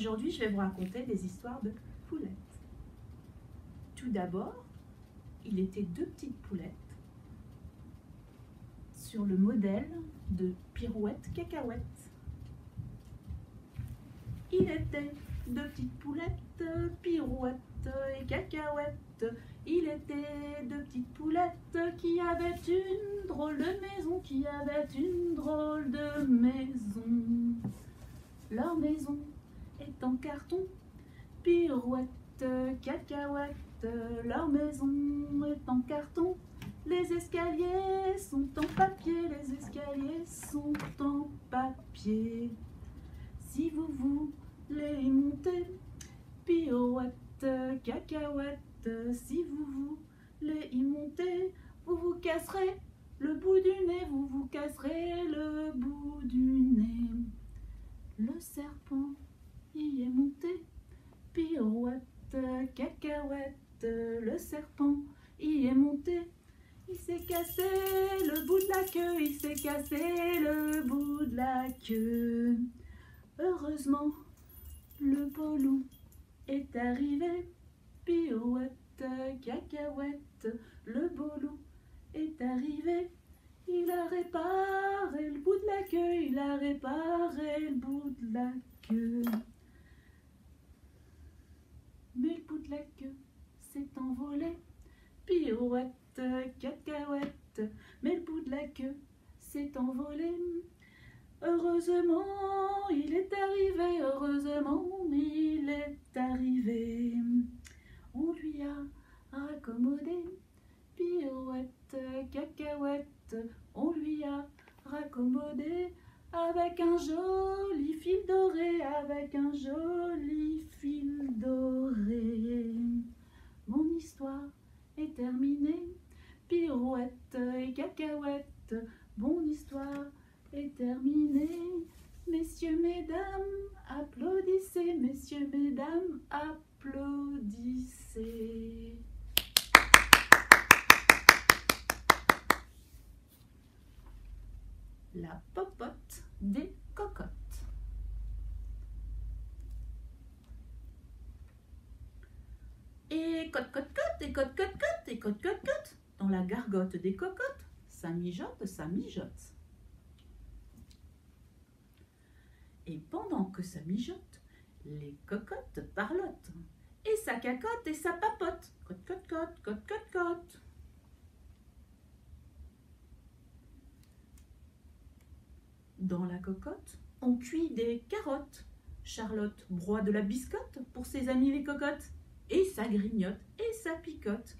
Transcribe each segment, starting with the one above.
Aujourd'hui, je vais vous raconter des histoires de poulettes. Tout d'abord, il était deux petites poulettes sur le modèle de Pirouette Cacahuète. Il était deux petites poulettes, Pirouette et Cacahuète. Il était deux petites poulettes qui avaient une drôle de maison, qui avaient une drôle de maison. Leur maison est en carton, Pirouette, Cacahuète. Leur maison est en carton. Les escaliers sont en papier, les escaliers sont en papier. Si vous voulez monter, Pirouette, Cacahuète, si vous voulez y monter, vous vous casserez le bout du nez, vous vous casserez le bout du nez. Le serpent y est monté, Pirouette, Cacahuète, le serpent y est monté. Il s'est cassé le bout de la queue, il s'est cassé le bout de la queue. Heureusement, le beau loup est arrivé, Pirouette, Cacahuète, le beau loup est arrivé. Il a réparé le bout de la queue, il a réparé le bout de la queue. Mais le bout de la queue s'est envolé, Pirouette, Cacahuète, mais le bout de la queue s'est envolé. Heureusement, il est arrivé, heureusement, il est arrivé. On lui a raccommodé, Pirouette, Cacahuète, on lui a raccommodé avec un joli fil doré, avec un joli fil doré. Mon histoire est terminée, Pirouette et Cacahuète, mon histoire est terminée. Messieurs, mesdames, applaudissez, messieurs, mesdames, applaudissez. La popote des cocottes. Et cote-cote-cote, et cote-cote-cote, et cote-cote-cote. Dans la gargote des cocottes, ça mijote, ça mijote. Et pendant que ça mijote, les cocottes parlotent. Et ça cacote et ça papote. Cote-cote-cote, cote-cote-cote. Dans la cocotte, on cuit des carottes. Charlotte broie de la biscotte pour ses amis les cocottes. Et ça grignote et ça picote.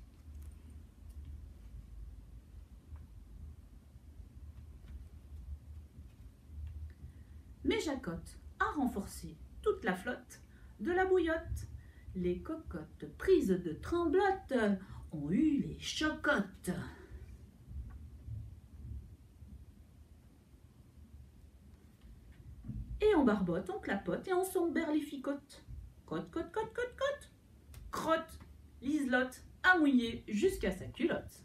Mais Jacotte a renforcé toute la flotte de la bouillotte. Les cocottes prises de tremblote ont eu les chocottes. Et on barbote, on clapote et on s'emberlificote. Cote, cote, cote, cote, cote. Crotte, liselotte, a mouillé jusqu'à sa culotte.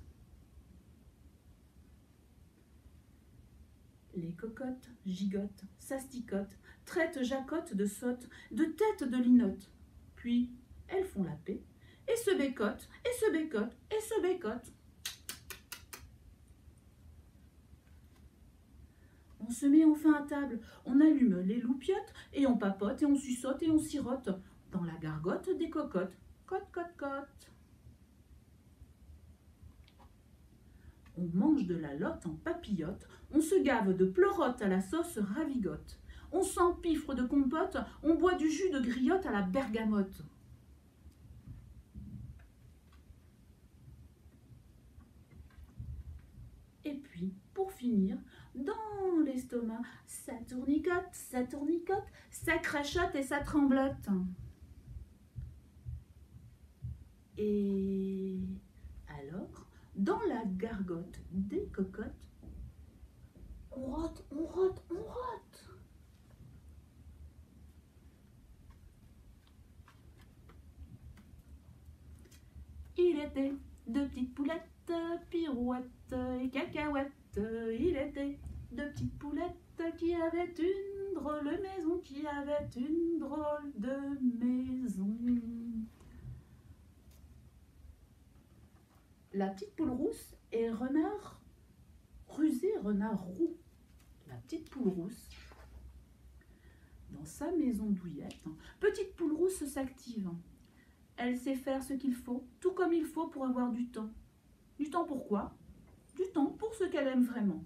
Les cocottes gigotent, s'asticotent, traitent Jacotte de sotte, de tête de linotte. Puis elles font la paix et se bécotent, et se bécotent, et se bécotent. On se met enfin à table, on allume les loupiottes et on papote et on suçote et on sirote dans la gargote des cocottes. Cote, cote, cote. On mange de la lotte en papillote, on se gave de pleurote à la sauce ravigote. On s'empiffre de compote, on boit du jus de griotte à la bergamote. Et puis, pour finir, dans l'estomac, ça tournicote, ça crachote et ça tremblote. Et alors, dans la gargote des cocottes, on rote, on rote, on rote. Il était deux petites poulettes, Pirouette et Cacahuète. Il était deux petites poulettes qui avaient une drôle maison, qui avait une drôle de maison. La petite poule rousse et renard rusé, renard roux. La petite poule rousse, dans sa maison douillette, petite poule rousse s'active. Elle sait faire ce qu'il faut, tout comme il faut pour avoir du temps. Du temps pour quoi? Du temps pour ce qu'elle aime vraiment.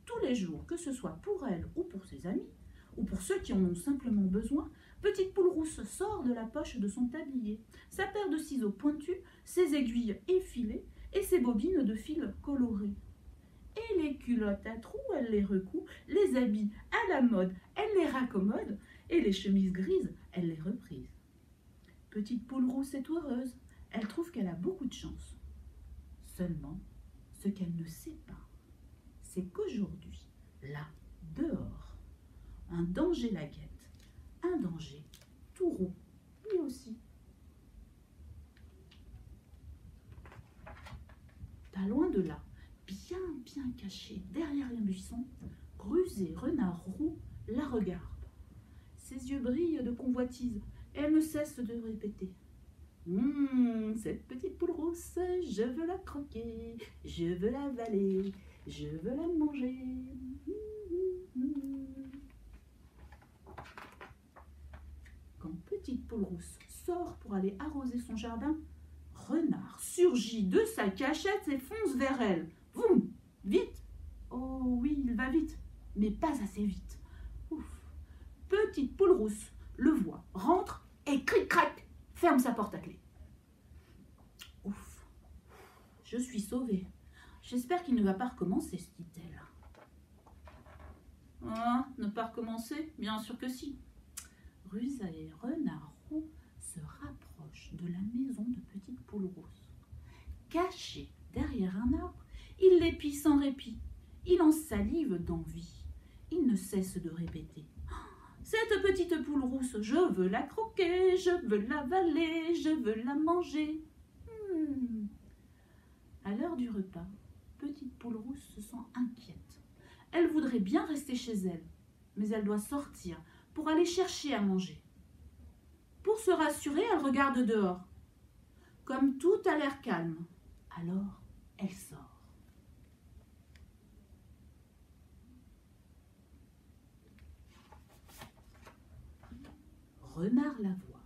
Tous les jours, que ce soit pour elle ou pour ses amis, ou pour ceux qui en ont simplement besoin, petite poule rousse sort de la poche de son tablier sa paire de ciseaux pointus, ses aiguilles effilées et ses bobines de fil colorées. Et les culottes à trous, elle les recoue, les habits à la mode, elle les raccommode, et les chemises grises, elle les reprise. Petite poule rousse est heureuse, elle trouve qu'elle a beaucoup de chance. Seulement, ce qu'elle ne sait pas, c'est qu'aujourd'hui, là, dehors, un danger la guette, un danger tout roux, lui aussi. Pas loin de là, bien caché derrière un buisson, Rusé Renard Roux la regarde. Ses yeux brillent de convoitise, et elle ne cesse de répéter. Cette petite poule rousse, je veux la croquer, je veux l'avaler, je veux la manger. Quand petite poule rousse sort pour aller arroser son jardin, Renard surgit de sa cachette et fonce vers elle. Voum! Vite! Oh oui, il va vite, mais pas assez vite. Ouf! Petite poule rousse le voit, rentre et cric-crac, ferme sa porte à clé. Ouf! Je suis sauvée. J'espère qu'il ne va pas recommencer, se dit-elle. Ah, ne pas recommencer? Bien sûr que si. Rusé Renard Roux se rapproche de la maison de petite poule rousse. Caché derrière un arbre, il l'épie sans répit. Il en salive d'envie. Il ne cesse de répéter. Cette petite poule rousse, je veux la croquer, je veux l'avaler, je veux la manger. À l'heure du repas, petite poule rousse se sent inquiète. Elle voudrait bien rester chez elle, mais elle doit sortir pour aller chercher à manger. Pour se rassurer, elle regarde dehors. Comme tout a l'air calme, alors elle sort. Renard la voit.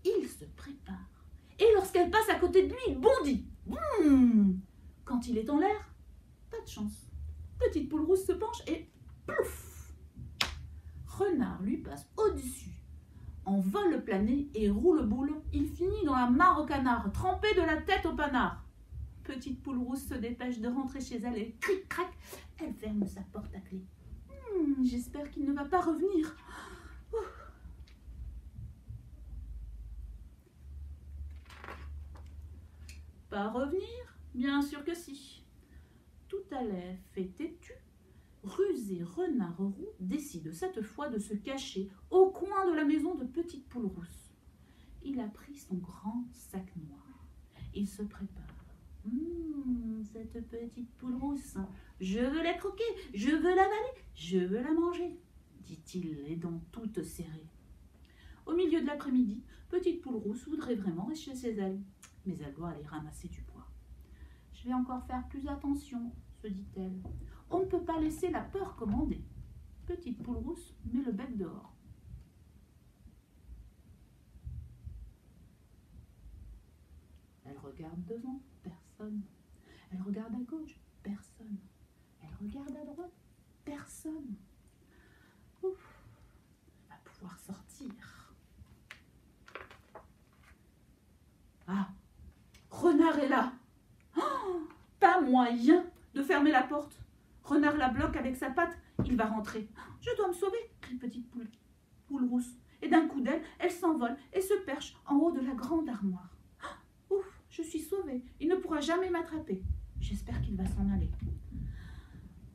Il se prépare. Et lorsqu'elle passe à côté de lui, il bondit. Quand il est en l'air, pas de chance. Petite poule rousse se penche et plouf! Renard lui passe au-dessus. En vol plané et roule boule, il finit dans la mare au canard, trempé de la tête au panard. Petite poule rousse se dépêche de rentrer chez elle et cric-crac, elle ferme sa porte à clé. J'espère qu'il ne va pas revenir. Pas revenir? Bien sûr que si. Tout à l'air fait têtu, Rusé Renard Roux décide cette fois de se cacher au coin de la maison de petite poule rousse. Il a pris son grand sac noir. Il se prépare. Cette petite poule rousse, je veux la croquer, je veux l'avaler, je veux la manger, dit-il, les dents toutes serrées. Au milieu de l'après-midi, petite poule rousse voudrait vraiment rester chez elle, mais elle doit aller ramasser du bois. Je vais encore faire plus attention, se dit-elle. On ne peut pas laisser la peur commander. Petite poule rousse met le bec dehors. Elle regarde devant, personne. Elle regarde à gauche, personne. Elle regarde à droite, personne. Ouf, elle va pouvoir sortir. Ah, Renard est là. Oh, pas moyen de fermer la porte. Renard la bloque avec sa patte. Il va rentrer. Je dois me sauver, crie petite poule rousse. Et d'un coup d'aile, elle s'envole et se perche en haut de la grande armoire. Ouf, je suis sauvée. Il ne pourra jamais m'attraper. J'espère qu'il va s'en aller.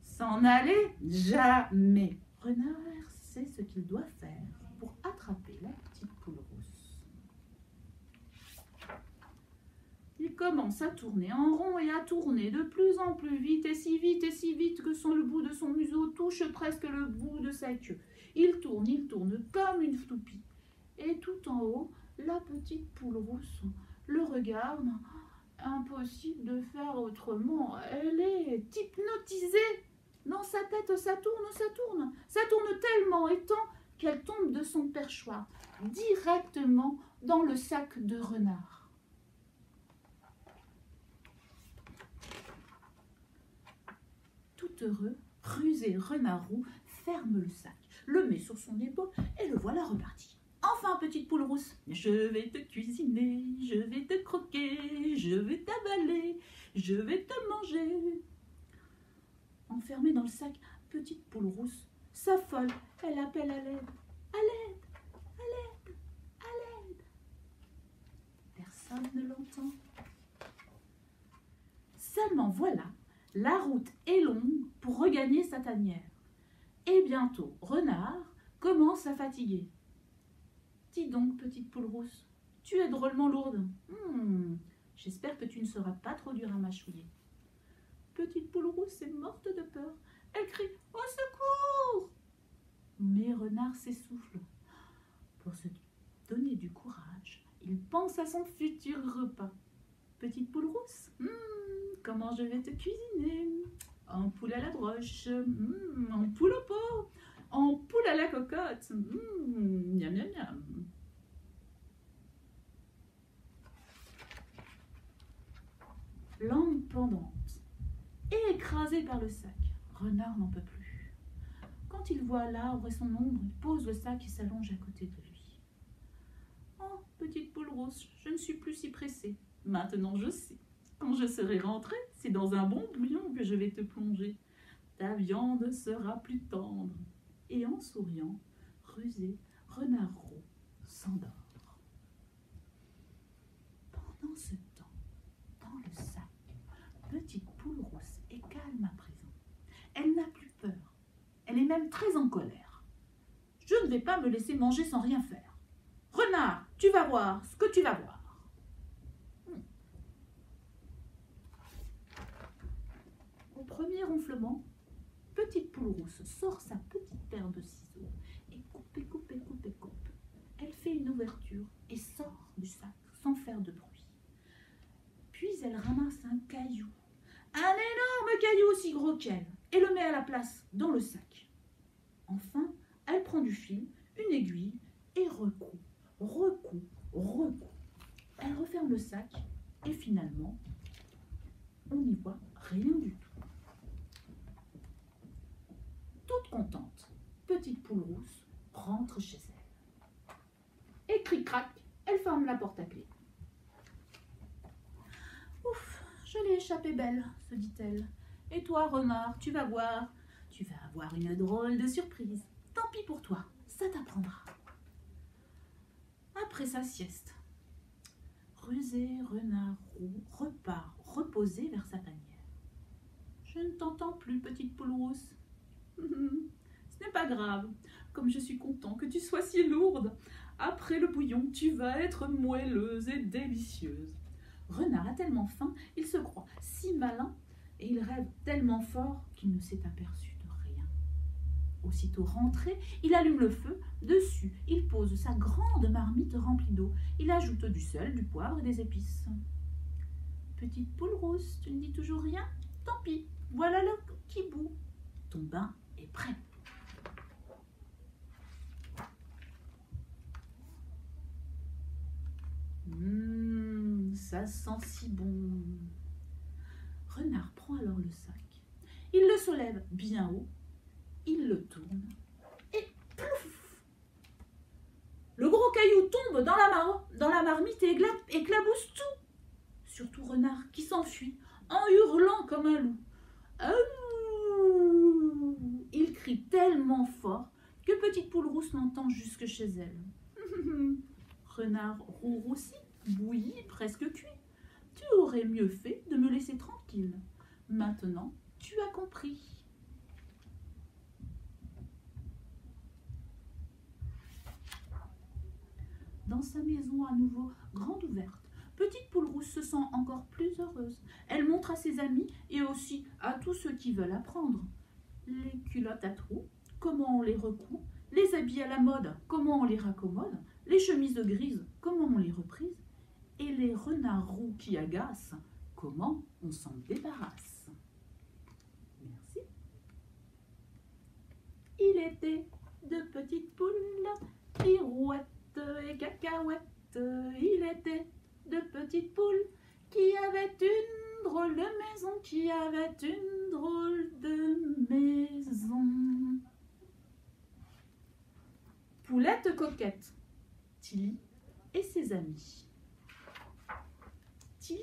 S'en aller? Jamais. Renard sait ce qu'il doit faire pour attraper la petite poule rousse. Il commence à tourner en rond et à tourner de plus en plus vite et si vite que le bout de son museau touche presque le bout de sa queue. Il tourne comme une toupie. Et tout en haut, la petite poule rousse le regarde. Impossible de faire autrement. Elle est hypnotisée. Dans sa tête, ça tourne tellement et tant qu'elle tombe de son perchoir directement dans le sac de Renard. Tout heureux, rusé Renard Roux ferme le sac, le met sur son épaule et le voilà reparti. Enfin, petite poule rousse, je vais te cuisiner, je vais te croquer, je vais t'avaler, je vais te manger. Enfermée dans le sac, petite poule rousse s'affole, elle appelle à l'aide. À l'aide, à l'aide, à l'aide. Personne ne l'entend. Seulement voilà, la route est longue pour regagner sa tanière. Et bientôt, Renard commence à fatiguer. Dis donc, petite poule rousse, tu es drôlement lourde. J'espère que tu ne seras pas trop dure à mâchouiller. Petite poule rousse est morte de peur. Elle crie « Au secours !» Mais Renard s'essouffle. Pour se donner du courage, il pense à son futur repas. Petite poule rousse, comment je vais te cuisiner? En poule à la broche, en poule au pot, en poule à la cocotte, miam miam miam. Langue pendante, et écrasé par le sac, Renard n'en peut plus. Quand il voit l'arbre et son ombre, il pose le sac et s'allonge à côté de lui. Oh, petite poule rousse, je ne suis plus si pressée. Maintenant je sais. Quand je serai rentrée, c'est dans un bon bouillon que je vais te plonger. Ta viande sera plus tendre. Et en souriant, rusé, Renard Roux s'endort. Pendant ce temps, dans le sac, petite poule rousse est calme à présent. Elle n'a plus peur. Elle est même très en colère. Je ne vais pas me laisser manger sans rien faire. Renard, tu vas voir ce que tu vas voir. Au premier ronflement, petite poule rousse sort sa petite paire de ciseaux et coupe. Elle fait une ouverture et sort du sac sans faire de bruit. Puis elle ramasse un caillou, un énorme caillou aussi gros qu'elle, et le met à la place dans le sac. Enfin, elle prend du fil, une aiguille et recoue. Elle referme le sac et finalement, on n'y voit rien du tout. Toute contente, petite poule rousse rentre chez elle. Et cric-crac, elle ferme la porte à clé. Ouf, je l'ai échappé belle, se dit-elle. Et toi, Renard, tu vas voir, tu vas avoir une drôle de surprise. Tant pis pour toi, ça t'apprendra. Après sa sieste, rusé Renard Roux repart reposer vers sa tanière. Je ne t'entends plus, petite poule rousse. Ce n'est pas grave, comme je suis content que tu sois si lourde. Après le bouillon, tu vas être moelleuse et délicieuse. Renard a tellement faim, il se croit si malin et il rêve tellement fort qu'il ne s'est aperçu de rien. Aussitôt rentré, il allume le feu. Dessus, il pose sa grande marmite remplie d'eau. Il ajoute du sel, du poivre et des épices. Petite poule rousse, tu ne dis toujours rien? Tant pis, voilà le petit bout. Ton bain est prêt. Ça sent si bon. Renard prend alors le sac. Il le soulève bien haut. Il le tourne. Et plouf! Le gros caillou tombe dans la marmite et éclabousse tout. Surtout Renard qui s'enfuit en hurlant comme un loup. Il crie tellement fort que petite poule rousse l'entend jusque chez elle. Renard Roux roussi, bouilli, presque cuit. Tu aurais mieux fait de me laisser tranquille. Maintenant, tu as compris. Dans sa maison à nouveau grande ouverte, Petite Poule Rousse se sent encore plus heureuse. Elle montre à ses amis et aussi à tous ceux qui veulent apprendre. Les culottes à trous, comment on les recoud, les habits à la mode, comment on les raccommode, les chemises grises, comment on les reprise, et les renards roux qui agacent, comment on s'en débarrasse. Merci. Il était de petites poules, pirouettes et cacahuètes. Il était de petites poules qui avaient une drôle de maison, qui avait une drôle de maison. Poulette coquette, Tilly et ses amis. Tilly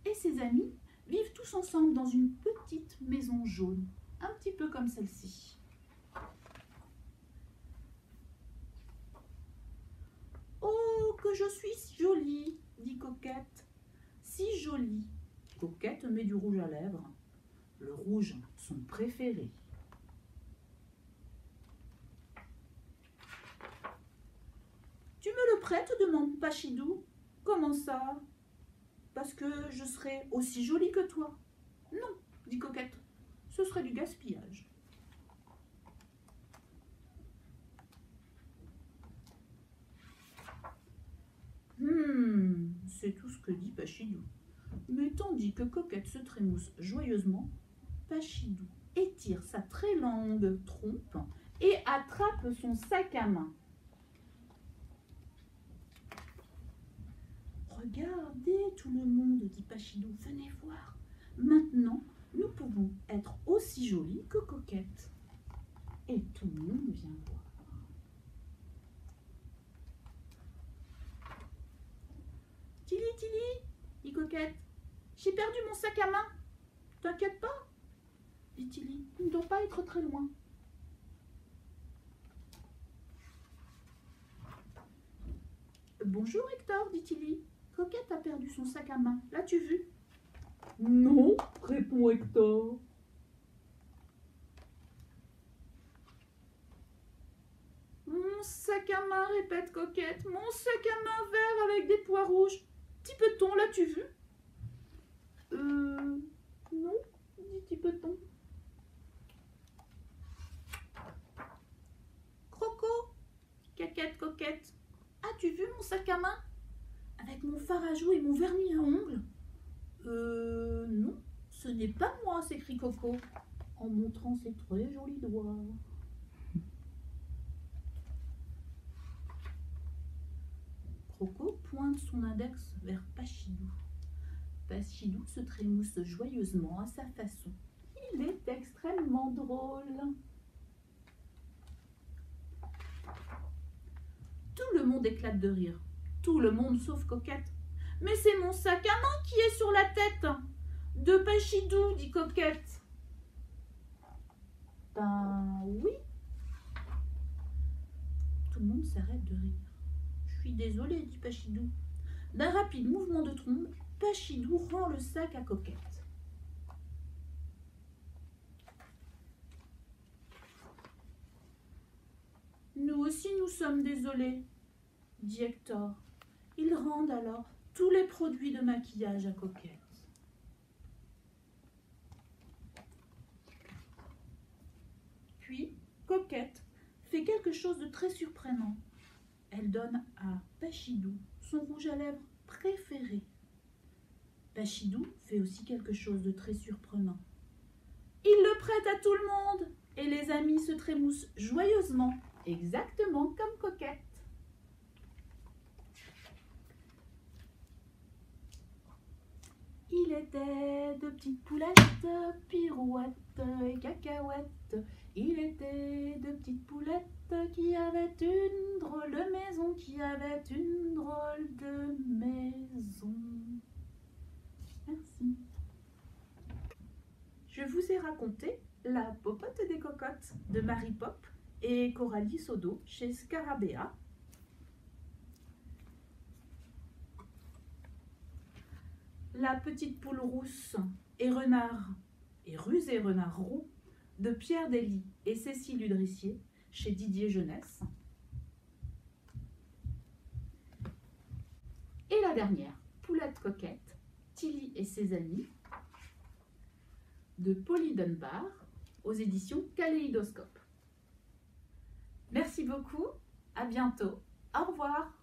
et ses amis vivent tous ensemble dans une petite maison jaune, un petit peu comme celle-ci. Oh, que je suis jolie, dit Coquette. Si jolie. Coquette met du rouge à lèvres. Le rouge, son préféré. Tu me le prêtes, demande Pachidou. Comment ça? Parce que je serai aussi jolie que toi. Non, dit Coquette, ce serait du gaspillage. C'est tout ce que dit Pachidou. Mais tandis que Coquette se trémousse joyeusement, Pachidou étire sa très longue trompe et attrape son sac à main. Regardez tout le monde, dit Pachidou, venez voir. Maintenant, nous pouvons être aussi jolies que Coquette. Et tout le monde vient voir. Tilly, Tilly, dit Coquette, j'ai perdu mon sac à main. T'inquiète pas, dit Tilly, il ne doit pas être très loin. Bonjour Hector, dit Tilly. Coquette a perdu son sac à main. L'as-tu vu? Non, répond Hector. Mon sac à main, répète Coquette. Mon sac à main vert avec des pois rouges. Tipeton, l'as-tu vu? Non, dit Tipeton. Croco, caquette Coquette. As-tu vu mon sac à main? Avec mon fard à joues et mon vernis à ongles? Non, ce n'est pas moi, s'écrie Coco, en montrant ses très jolis doigts. Croco pointe son index vers Pachidou. Pachidou se trémousse joyeusement à sa façon. Il est extrêmement drôle. Tout le monde éclate de rire. Tout le monde sauf Coquette. Mais c'est mon sac à main qui est sur la tête de Pachidou, dit Coquette. Ben oui. Tout le monde s'arrête de rire. Je suis désolée, dit Pachidou. D'un rapide mouvement de trompe, Pachidou rend le sac à Coquette. Nous aussi nous sommes désolés, dit Hector. Ils rendent alors tous les produits de maquillage à Coquette. Puis, Coquette fait quelque chose de très surprenant. Elle donne à Pachidou son rouge à lèvres préféré. Pachidou fait aussi quelque chose de très surprenant. Il le prête à tout le monde et les amis se trémoussent joyeusement, exactement comme Coquette. Il était de petites poulettes, pirouettes et cacahuètes. Il était de petites poulettes qui avaient une drôle de maison, qui avait une drôle de maison. Merci. Je vous ai raconté La popote des cocottes de Marie Pop et Coralie Sodo chez Scarabéa. La petite poule rousse et renard et rusé renard roux de Pierre Dailly et Cécile Udrissier chez Didier Jeunesse. Et la dernière, poulette coquette, Tilly et ses amis, de Polly Dunbar, aux éditions Kaléidoscope. Merci beaucoup, à bientôt, au revoir.